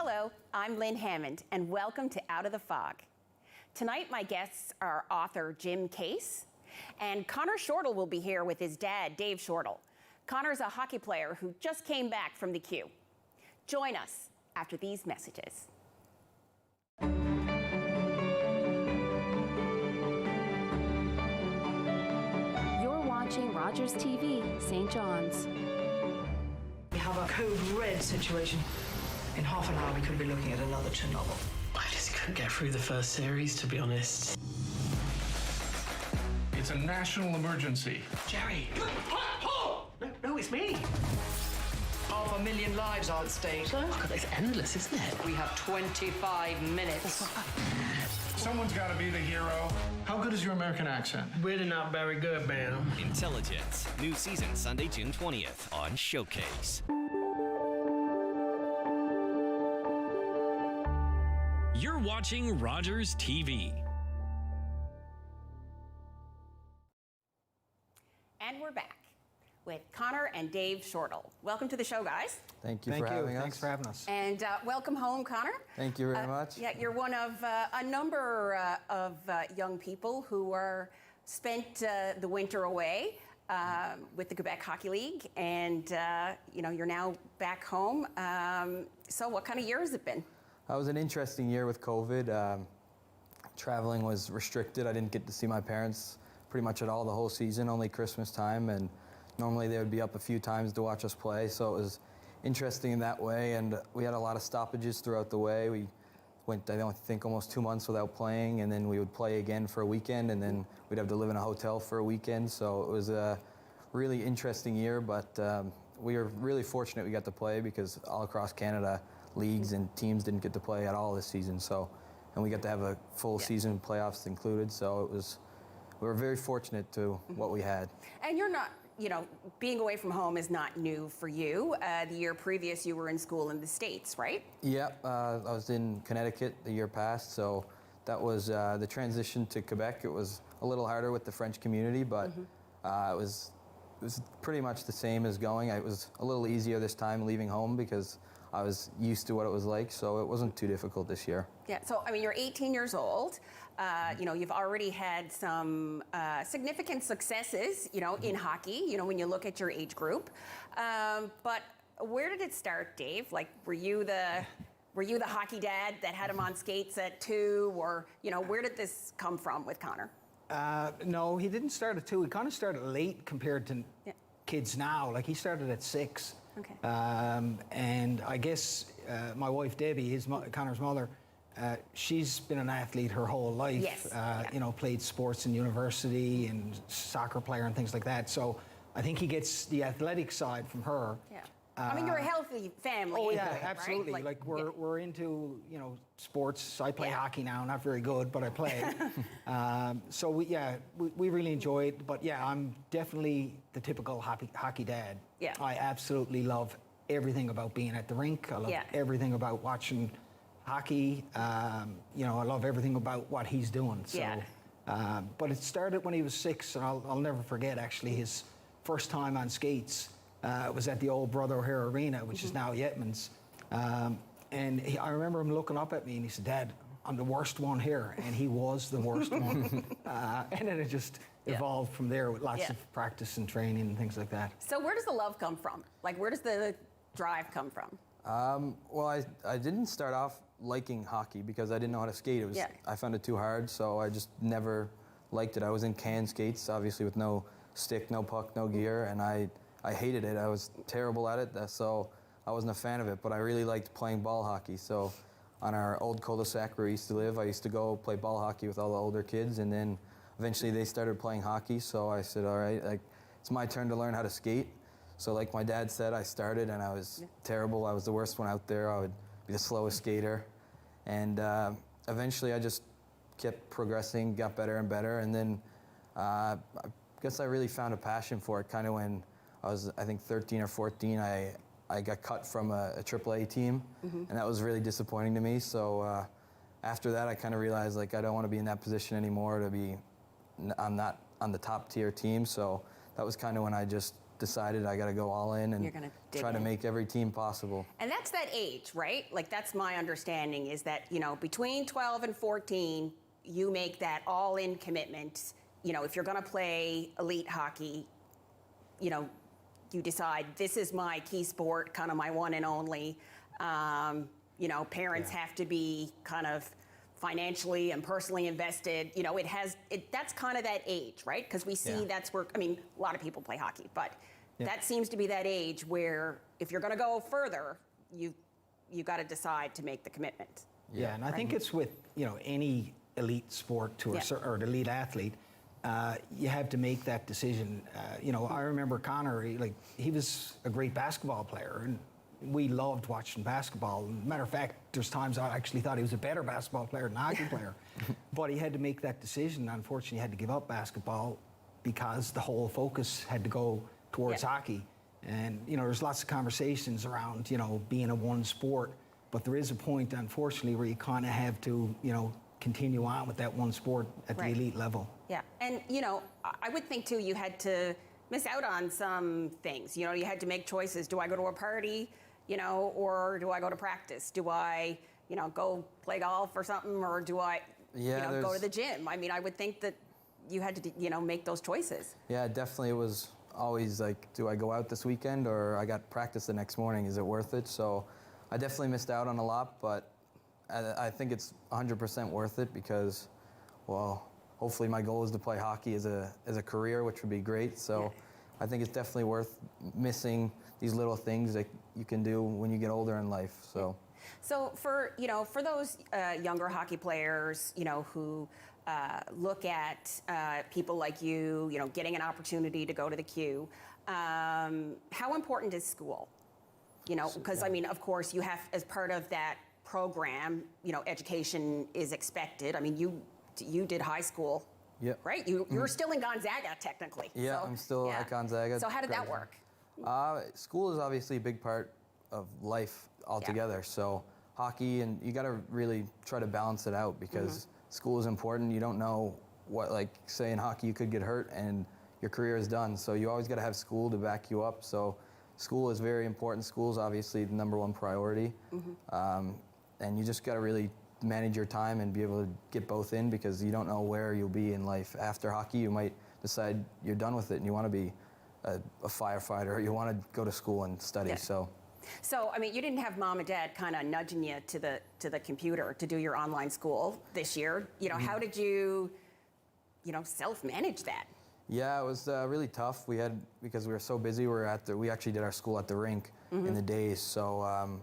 Hello, I'm Lynn Hammond, and welcome to Out of the Fog. Tonight, my guests are author Jim Case, and Conor Shortall will be here with his dad, Dave Shortall. Conor's a hockey player who just came back from the Q. Join us after these messages. You're watching Rogers TV, St. John's. We have a code red situation. In half an hour, we could be looking at another Chernobyl. I just couldn't get through the first series, to be honest. It's a national emergency. Jerry! No, it's me! 500,000 lives are at stake. Oh, God, it's endless, isn't it? We have 25 minutes. Someone's got to be the hero. How good is your American accent? Really not very good, man. Intelligence. New season Sunday, June 20th on Showcase. You're watching Rogers TV. And we're back with Conor and Dave Shortall. Welcome to the show, guys. Thank you for having us. Thanks for having us. And welcome home, Conor. Thank you very much. Yeah, you're one of a number of young people who spent the winter away with the Quebec Hockey League, and you're now back home. So what kind of year has it been? It was an interesting year with COVID. Traveling was restricted. I didn't get to see my parents pretty much at all the whole season, only Christmas time, and normally they would be up a few times to watch us play, so it was interesting in that way, and we had a lot of stoppages throughout the way. We went, I don't think, almost 2 months without playing, and then we would play again for a weekend, and then we'd have to live in a hotel for a weekend, so it was a really interesting year, but we were really fortunate we got to play because all across Canada, leagues and teams didn't get to play at all this season, and we got to have a full season, playoffs included, so we were very fortunate to what we had. And you're not, being away from home is not new for you. The year previous, you were in school in the States, right? Yeah, I was in Connecticut the year past, so that was the transition to Quebec. It was a little harder with the French community, but it was pretty much the same as going. It was a little easier this time leaving home because I was used to what it was like, so it wasn't too difficult this year. Yeah, so you're 18 years old. You've already had some significant successes, in hockey, when you look at your age group. But where did it start, Dave? Like, were you the hockey dad that had him on skates at 2, or, where did this come from with Conor? No, he didn't start at 2. He kind of started late compared to kids now. Like, he started at 6. Okay. And I guess my wife Debbie, Conor's mother, she's been an athlete her whole life. Yes. Played sports in university and soccer player and things like that. So I think he gets the athletic side from her. Yeah. You're a healthy family. Oh yeah, anyway, absolutely. Right? Like we're into sports. I play hockey now, not very good, but I play. So we really enjoy it. But yeah, I'm definitely the typical hockey dad. Yeah. I absolutely love everything about being at the rink. I love everything about watching hockey. I love everything about what he's doing. So, but it started when he was 6, and I'll never forget actually his first time on skates. It was at the old Brother O'Hare Arena, which is now Yetman's. And I remember him looking up at me and he said, "Dad, I'm the worst one here." And he was the worst one. And then it just evolved from there with lots of practice and training and things like that. So where does the love come from? Like, where does the drive come from? Well, I didn't start off liking hockey because I didn't know how to skate. I found it too hard, so I just never liked it. I was in can skates, obviously with no stick, no puck, no gear, and I hated it. I was terrible at it, so I wasn't a fan of it, but I really liked playing ball hockey. So on our old cul-de-sac where we used to live, I used to go play ball hockey with all the older kids, and then eventually they started playing hockey, so I said, all right, it's my turn to learn how to skate. So like my dad said, I started and I was terrible. I was the worst one out there. I would be the slowest skater. And eventually I just kept progressing, got better and better, and then I guess I really found a passion for it kind of when I was, I think, 13 or 14. I got cut from a AAA team, and that was really disappointing to me. So after that, I kind of realized I don't want to be in that position anymore. I'm not on the top tier team. So that was kind of when I just decided I got to go all in and You're gonna dig try to in. make every team possible. And that's that age, right? Like, that's my understanding, is that, you know, between 12 and 14, you make that all-in commitment. You know, if you're going to play elite hockey, you know, you decide this is my key sport, kind of my one and only. You know, parents have to be kind of financially and personally invested. You know, that's kind of that age, right? Because we see that's where, I mean, a lot of people play hockey, but that seems to be that age where if you're going to go further, you got to decide to make the commitment. Yeah, and I think it's with, you know, any elite sport to a certain, or an elite athlete, you have to make that decision. You know, I remember Conor, he was a great basketball player, and we loved watching basketball. Matter of fact, there's times I actually thought he was a better basketball player than a hockey player. But he had to make that decision. Unfortunately, he had to give up basketball because the whole focus had to go towards hockey. And, you know, there's lots of conversations around, you know, being a one sport. But there is a point, unfortunately, where you kind of have to, you know, continue on with that one sport at the elite level. Yeah, and, you know, I would think, too, you had to miss out on some things. You know, you had to make choices. Do I go to a party, you know, or do I go to practice? Do I, you know, go play golf or something, or do I, you know, go to the gym? I mean, I would think that you had to, you know, make those choices. Yeah, definitely. It was always like, do I go out this weekend, or I got practice the next morning? Is it worth it? So I definitely missed out on a lot, but I think it's 100% worth it because, well, hopefully my goal is to play hockey as a career, which would be great. So I think it's definitely worth missing these little things that you can do when you get older in life. So for, you know, for those younger hockey players, you know, who look at people like you know, getting an opportunity to go to the Q, how important is school? You know, because I mean, of course, you have, as part of that program, you know, education is expected. I mean, you did high school, right? You were still in Gonzaga, technically. Yeah, so, I'm still at Gonzaga. So how did that work? School is obviously a big part of life altogether. So hockey, and you got to really try to balance it out because school is important. You don't know what, like, say in hockey, you could get hurt and your career is done. So you always got to have school to back you up. So school is very important. School is obviously the #1 priority. And you just got to really manage your time and be able to get both in because you don't know where you'll be in life. After hockey, you might decide you're done with it and you want to be a firefighter, or you want to go to school and study. So I mean, you didn't have mom and dad kind of nudging you to the computer to do your online school this year. You know, how did you, you know, self-manage that? Yeah, it was really tough. We had, because we were so busy, we actually did our school at the rink in the days. So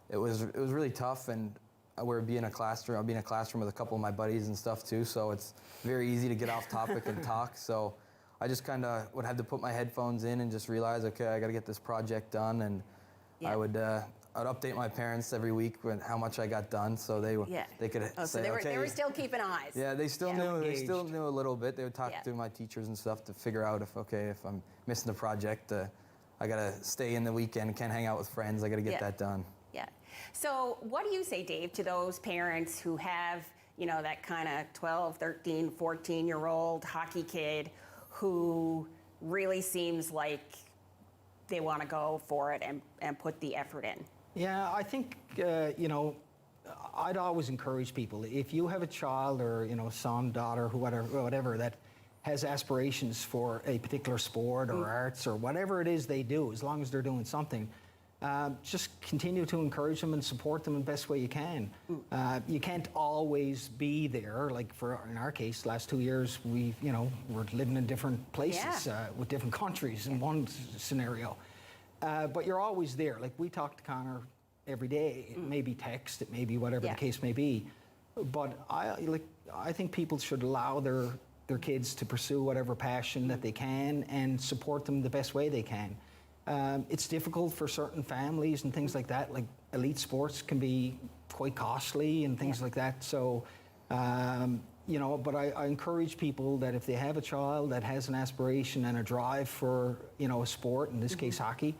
it was really tough, and I'll be in a classroom with a couple of my buddies and stuff too. So it's very easy to get off topic and talk. So I just kind of would have to put my headphones in and just realize, okay, I got to get this project done, and I'd update my parents every week with how much I got done, so they could say, so they were still keeping eyes. Yeah, they still knew. They still knew a little bit. They would talk to my teachers and stuff to figure out if I'm missing the project, I got to stay in the weekend, can't hang out with friends. I got to get that done. Yeah. So what do you say, Dave, to those parents who have, you know, that kind of 12, 13, 14-year-old hockey kid who really seems like they want to go for it and put the effort in? Yeah, I think, you know, I'd always encourage people, if you have a child or, you know, son, daughter, whatever, that has aspirations for a particular sport or arts or whatever it is they do, as long as they're doing something, just continue to encourage them and support them in the best way you can. You can't always be there. Like in our case, last 2 years, we're living in different places with different countries in one scenario. But you're always there. Like, we talk to Conor every day. It may be text, it may be whatever the case may be. But I think people should allow their kids to pursue whatever passion that they can and support them the best way they can. It's difficult for certain families and things like that. Like, elite sports can be quite costly and things like that. So, you know, but I encourage people that if they have a child that has an aspiration and a drive for, you know, a sport, in this case hockey,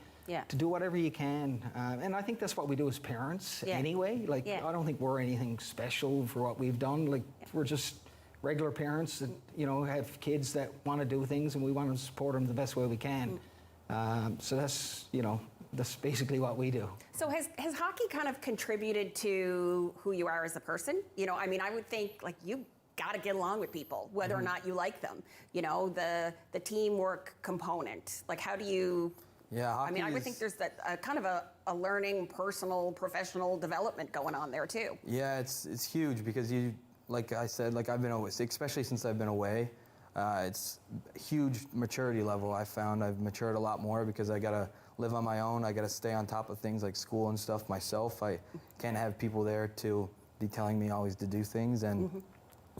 to do whatever you can. And I think that's what we do as parents anyway. Like, I don't think we're anything special for what we've done. Like, we're just regular parents that, you know, have kids that want to do things, and we want to support them the best way we can. So that's basically what we do. So has hockey kind of contributed to who you are as a person? I mean, I would think like you got to get along with people, whether or not you like them. The teamwork component. Like, how do you? Yeah, hockey I mean, I would think there's that kind of a learning, personal, professional development going on there too. Yeah, it's huge because like I said, like I've been away, especially since I've been away. It's a huge maturity level. I found I've matured a lot more because I gotta live on my own. I gotta stay on top of things like school and stuff myself. I can't have people there to be telling me always to do things, and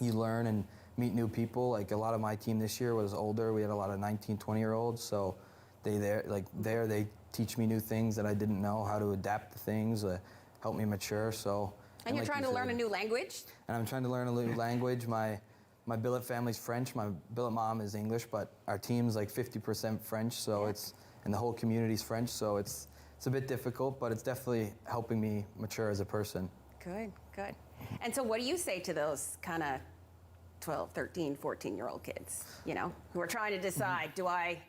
you learn and meet new people. Like a lot of my team this year was older. We had a lot of 19, 20-year-olds, so they teach me new things that I didn't know, how to adapt to things, help me mature. So. And you're trying to learn a new language? And I'm trying to learn a new language. My billet family's French. My billet mom is English, but our team's like 50% French, so and the whole community's French, so it's a bit difficult, but it's definitely helping me mature as a person. Good. And so what do you say to those kind of 12, 13, 14-year-old kids, who are trying to decide, do I,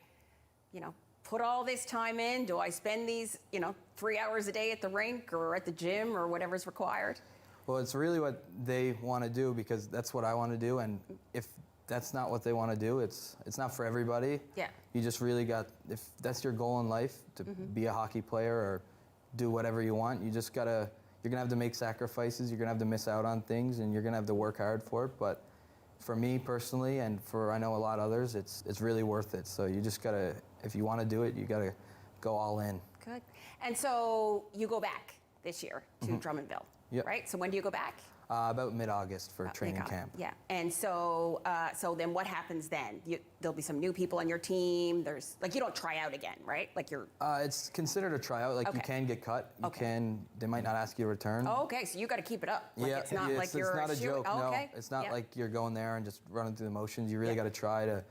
put all this time in? Do I spend these, 3 hours a day at the rink or at the gym or whatever's required? Well, it's really what they want to do because that's what I want to do. And if that's not what they want to do, it's not for everybody. Yeah. You just really if that's your goal in life, to be a hockey player or do whatever you want, you're going to have to make sacrifices, you're going to have to miss out on things, and you're going to have to work hard for it. But for me personally, and for I know a lot of others, it's really worth it. So you just got to, if you want to do it, you got to go all in. Good. And so you go back this year to Drummondville. Yep. Right? So when do you go back? About mid-August for training camp. Yeah. And so then what happens then? There'll be some new people on your team. There's you don't try out again, right? Like you're. It's considered a tryout. Like you can get cut. You can. They might not ask you to return. Oh, okay. So you got to keep it up. Like it's not like you're. It's not a joke. Oh, no, okay. it's not like you're going there and just running through the motions. You really got to try to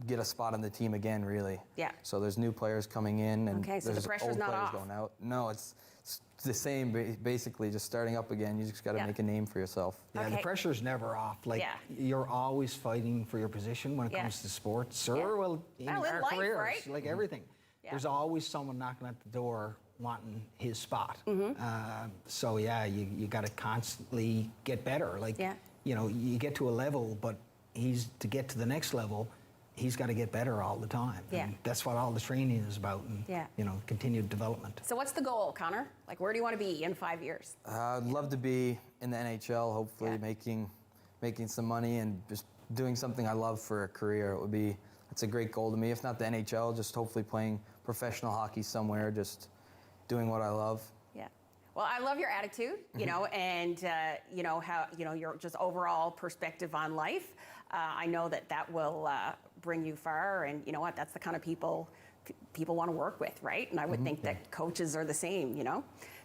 get a spot on the team again, really. Yeah. So there's new players coming in, and so the there's pressure's old not players off. going out. No, it's the same, basically, just starting up again. You just got to make a name for yourself. Yeah, the pressure's never off. Like you're always fighting for your position when it comes to sports. Sure, well, in our life, careers, right? like everything, there's always someone knocking at the door wanting his spot. So you got to constantly get better. Like you get to a level, but to get to the next level, he's got to get better all the time. Yeah. And that's what all the training is about, and continued development. So what's the goal, Conor? Like, where do you want to be in 5 years? I'd love to be in the NHL, hopefully making some money and just doing something I love for a career. It's a great goal to me. If not the NHL, just hopefully playing professional hockey somewhere, just doing what I love. Yeah. Well, I love your attitude, and how your just overall perspective on life. I know that will bring you far, and you know what? That's the kind of people want to work with, right? And I would think that coaches are the same,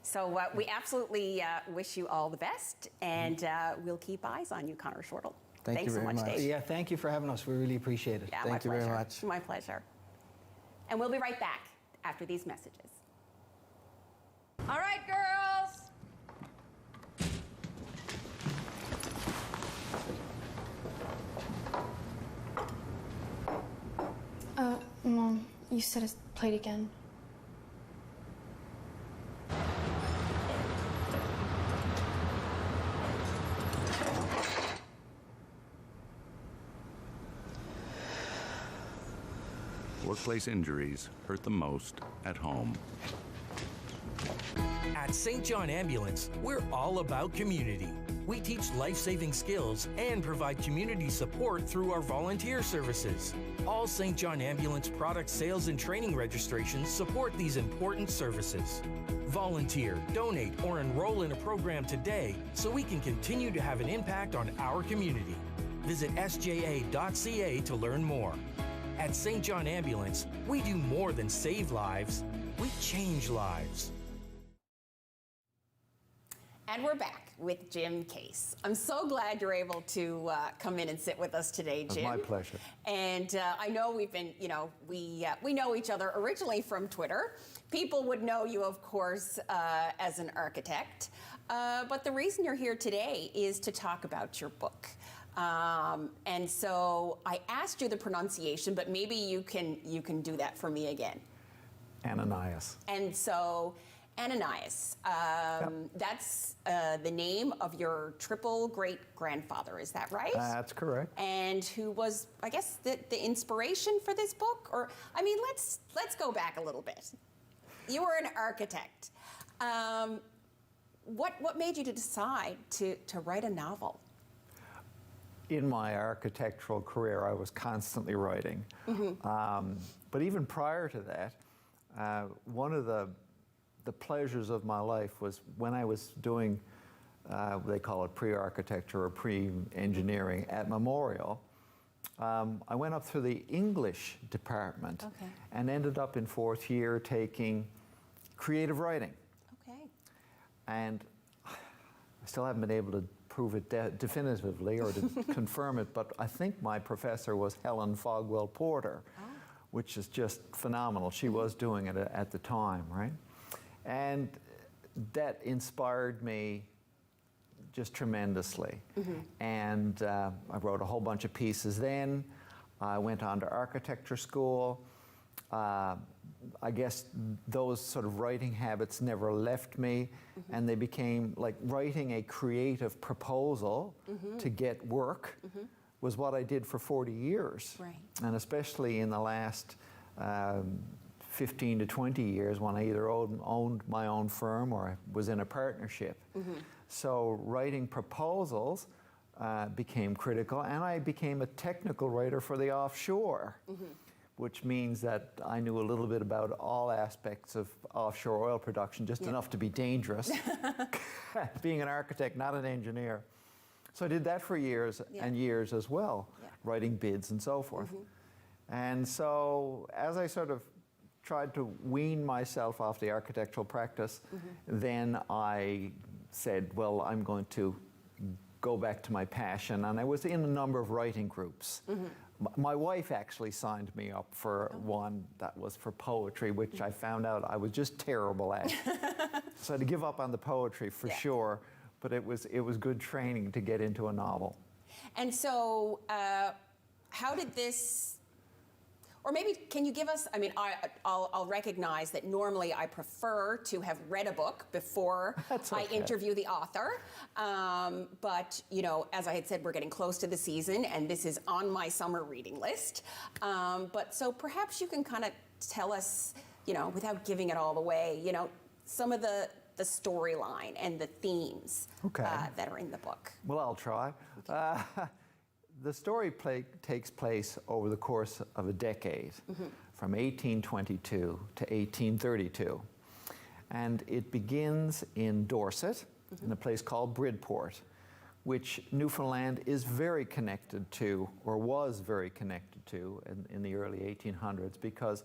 So we absolutely wish you all the best, and we'll keep eyes on you, Conor Shortall. Thanks so much, Dave. Yeah, thank you for having us. We really appreciate it. Yeah, thank you very much. My pleasure. And we'll be right back after these messages. All right, girls. Mom, you said it's played again. Workplace injuries hurt the most at home. At St. John Ambulance, we're all about community. We teach life-saving skills and provide community support through our volunteer services. All St. John Ambulance product sales and training registrations support these important services. Volunteer, donate, or enroll in a program today so we can continue to have an impact on our community. Visit sja.ca to learn more. At St. John Ambulance, we do more than save lives, we change lives. And we're back with Jim Case. I'm so glad you're able to come in and sit with us today, Jim. It's my pleasure. And I know we've been, we know each other originally from Twitter. People would know you, of course, as an architect. But the reason you're here today is to talk about your book. And so I asked you the pronunciation, but maybe you can do that for me again. Ananias. And so, Ananias, that's the name of your triple great-grandfather, is that right? That's correct. And who was, I guess, the inspiration for this book? Or, I mean, let's go back a little bit. You were an architect. What made you to decide to write a novel? In my architectural career, I was constantly writing. But even prior to that, one of the pleasures of my life was when I was doing, they call it pre-architecture or pre-engineering at Memorial, I went up through the English department and ended up in 4th year taking creative writing. And I still haven't been able to prove it definitively or to confirm it, but I think my professor was Helen Fogwell Porter, which is just phenomenal. She was doing it at the time, right? And that inspired me just tremendously. And I wrote a whole bunch of pieces then. I went on to architecture school. I guess those sort of writing habits never left me, and they became like writing a creative proposal to get work was what I did for 40 years. And especially in the last 15 to 20 years when I either owned my own firm or I was in a partnership. So writing proposals became critical, and I became a technical writer for the offshore. Which means that I knew a little bit about all aspects of offshore oil production, just enough to be dangerous. Being an architect, not an engineer. So I did that for years and years as well, writing bids and so forth. And so as I sort of tried to wean myself off the architectural practice, then I said, well, I'm going to go back to my passion. And I was in a number of writing groups. My wife actually signed me up for one that was for poetry, which I found out I was just terrible at. So I had to give up on the poetry for sure, but it was good training to get into a novel. And so how did this, or maybe can you give us, I mean, I'll recognize that normally I prefer to have read a book before I interview the author. But, you know, as I had said, we're getting close to the season, and this is on my summer reading list. But so perhaps you can kind of tell us, you know, without giving it all away, you know, some of the storyline and the themes that are in the book. Well, I'll try. The story takes place over the course of a decade, from 1822 to 1832. And it begins in Dorset, in a place called Bridport, which Newfoundland is very connected to, or was very connected to in the early 1800s, because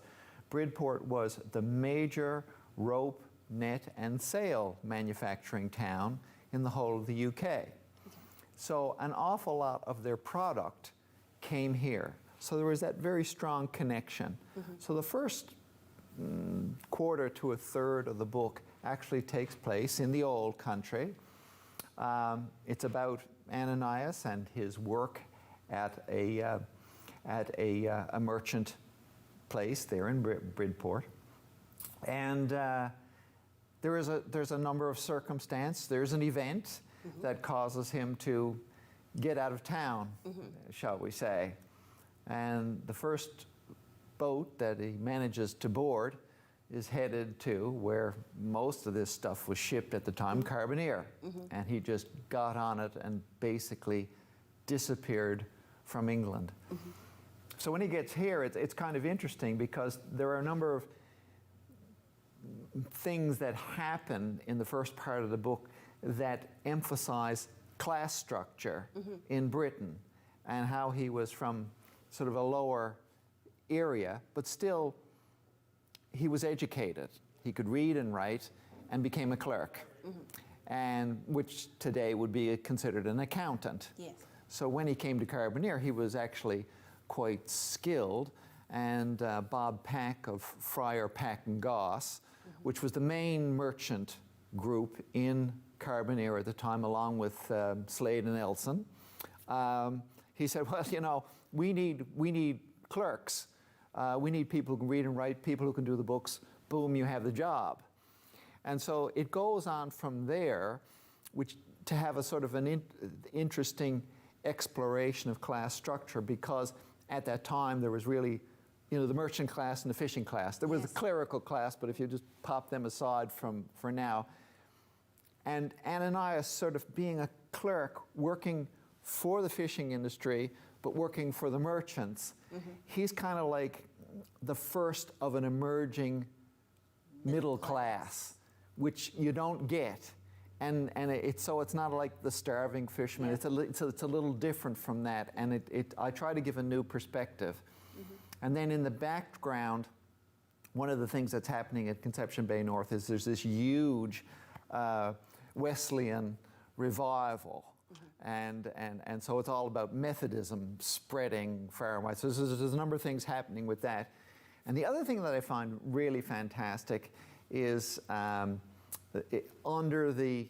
Bridport was the major rope, net, and sail manufacturing town in the whole of the UK. So an awful lot of their product came here. So there was that very strong connection. So the first quarter to a third of the book actually takes place in the old country. It's about Ananias and his work at a merchant place there in Bridport. And there's a number of circumstances. There's an event that causes him to get out of town, shall we say. And the first boat that he manages to board is headed to where most of this stuff was shipped at the time, Carbonear. And he just got on it and basically disappeared from England. So when he gets here, it's kind of interesting because there are a number of things that happen in the first part of the book that emphasize class structure in Britain and how he was from sort of a lower area, but still he was educated. He could read and write and became a clerk, and which today would be considered an accountant. So when he came to Carbonear, he was actually quite skilled, and Bob Pack of Friar Pack and Goss, which was the main merchant group in Carbonear at the time, along with Slade and Elson, he said, well, you know, we need clerks. We need people who can read and write, people who can do the books. Boom, you have the job. And so it goes on from there, which to have a sort of an interesting exploration of class structure, because at that time there was really, you know, the merchant class and the fishing class. There was the clerical class, but if you just pop them aside for now. And Ananias sort of being a clerk working for the fishing industry, but working for the merchants, he's kind of like the first of an emerging middle class, which you don't get. And so it's not like the starving fisherman. It's a little different from that. And I try to give a new perspective. And then in the background, one of the things that's happening at Conception Bay North is there's this huge Wesleyan revival. And so it's all about Methodism spreading far and wide. So there's a number of things happening with that. And the other thing that I find really fantastic is under the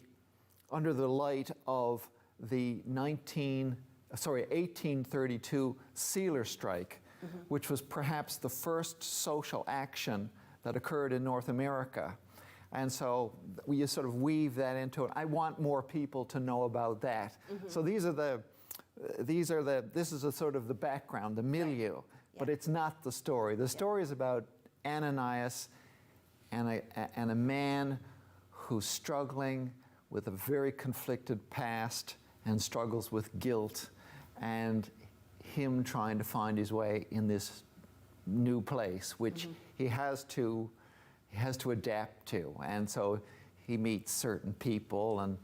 light of the 1832 sealer strike, which was perhaps the first social action that occurred in North America. And so you sort of weave that into it. I want more people to know about that. So this is a sort of the background, the milieu, but it's not the story. The story is about Ananias and a man who's struggling with a very conflicted past and struggles with guilt, and him trying to find his way in this new place, which he has to adapt to. And so he meets certain people, and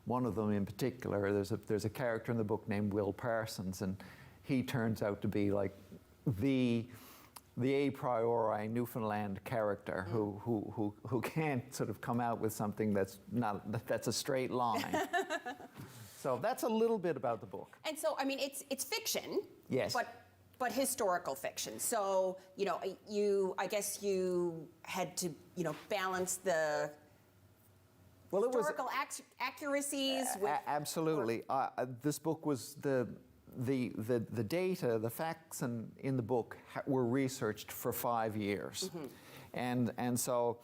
one of them in particular, there's a character in the book named Will Parsons, and he turns out to be like the a priori Newfoundland character who can't sort of come out with something that's a straight line. So that's a little bit about the book. And so, I mean, it's fiction. Yes. But historical fiction. So, you know, I guess you had to, you know, balance the historical accuracies with... Absolutely. This book was the data, the facts in the book were researched for 5 years. And so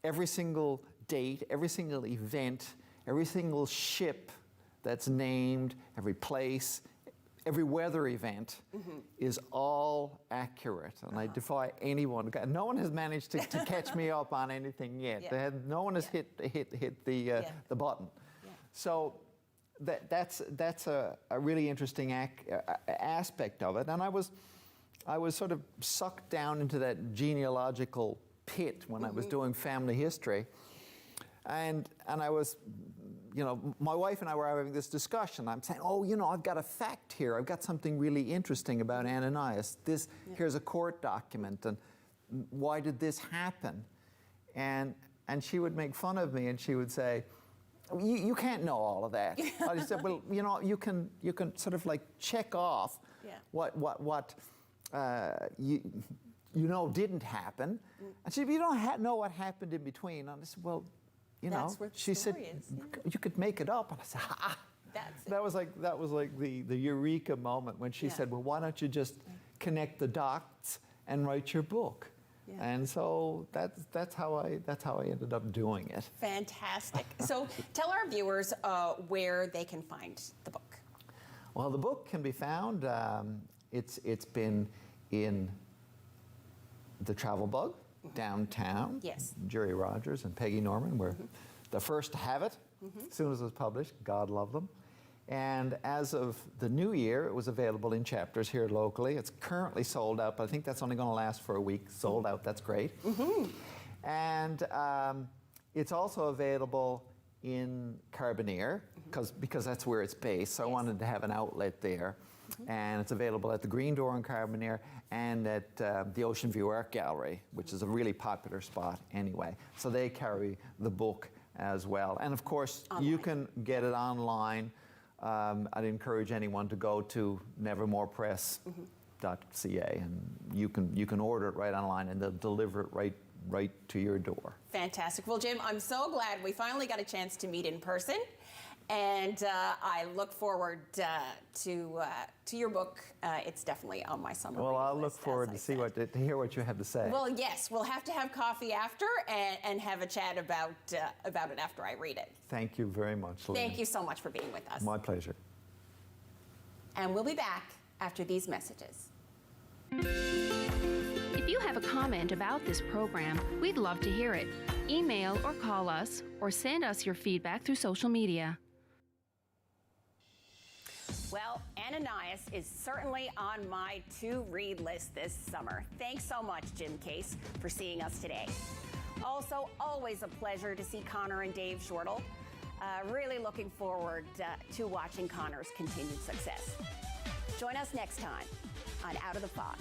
every single date, every single event, every single ship that's named, every place, every weather event is all accurate. And I defy anyone. No one has managed to catch me up on anything yet. No one has hit the button. So that's a really interesting aspect of it. And I was sort of sucked down into that genealogical pit when I was doing family history. And I was, you know, my wife and I were having this discussion. I'm saying, oh, you know, I've got a fact here. I've got something really interesting about Ananias. Here's a court document, and why did this happen? And she would make fun of me, and she would say, you can't know all of that. I said, well, you know, you can sort of like check off what you know didn't happen. And she said, you don't know what happened in between. And I said, well, you know, she said, you could make it up. And I said, that was like the eureka moment when she said, well, why don't you just connect the dots and write your book? And so that's how I ended up doing it. Fantastic. So tell our viewers where they can find the book. Well, the book can be found. It's been in the Travel Bug downtown. Yes. Jerry Rogers and Peggy Norman were the first to have it as soon as it was published. God love them. And as of the new year, it was available in chapters here locally. It's currently sold out, but I think that's only going to last for a week. Sold out, that's great. And it's also available in Carbonear, because that's where it's based. So I wanted to have an outlet there. And it's available at the Green Door in Carbonear and at the Ocean View Art Gallery, which is a really popular spot anyway. So they carry the book as well. And of course, you can get it online. I'd encourage anyone to go to nevermorepress.ca, and you can order it right online, and they'll deliver it right to your door. Fantastic. Well, Jim, I'm so glad we finally got a chance to meet in person. And I look forward to your book. It's definitely on my summer. Well, I'll look list, forward to hear what you have to say. Well, yes, we'll have to have coffee after and have a chat about it after I read it. Thank you very much, Lynn. Thank you so much for being with us. My pleasure. And we'll be back after these messages. If you have a comment about this program, we'd love to hear it. Email or call us, or send us your feedback through social media. Well, Ananias is certainly on my to-read list this summer. Thanks so much, Jim Case, for seeing us today. Also, always a pleasure to see Conor and Dave Shortall. Really looking forward to watching Conor's continued success. Join us next time on Out of the Fog.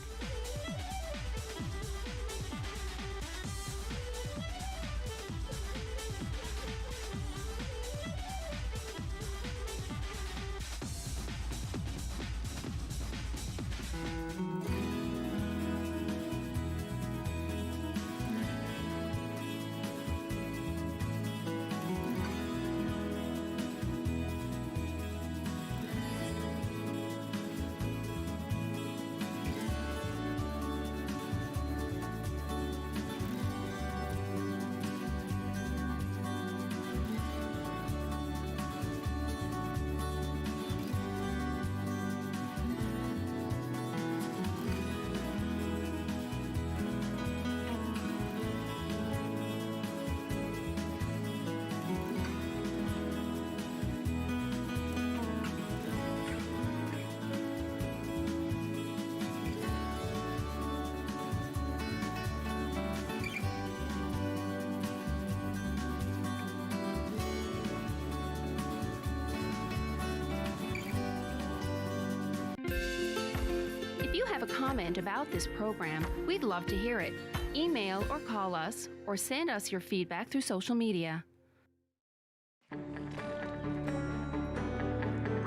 If you have a comment about this program, we'd love to hear it. Email or call us, or send us your feedback through social media.